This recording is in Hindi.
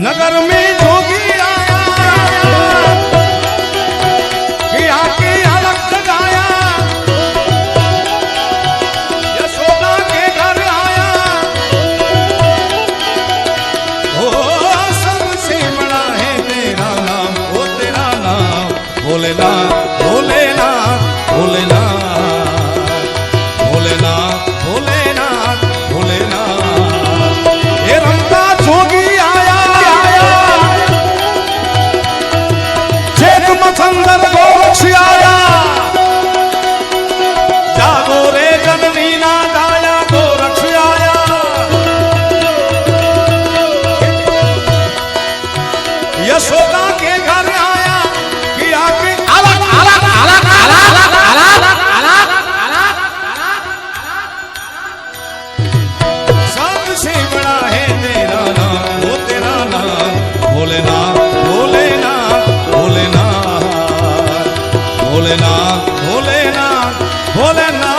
नगर में जोगी आया कि आके अलग जगाया, यशोदा के घर आया। ओ सबसे बड़ा है तेरा नाम, ओ तेरा नाम भोलेनाथ भोलेनाथ भोलेनाथ भोलेनाथ भोलेनाथ भोलेनाथ। ये रमता जोगी आया चेत मथंदर गोरक्ष आया, जागो रे जननी ना जाया गोरक्ष आया। यशोदा के घर आया कि आके अलग अलग अलग अलग अलग अलग सबसे बड़ा है तेरा नाम, वो तेरा नाम भोलेनाथ भोलेनाथ भोलेनाथ भोलेनाथ भोलेनाथ भोलेनाथ।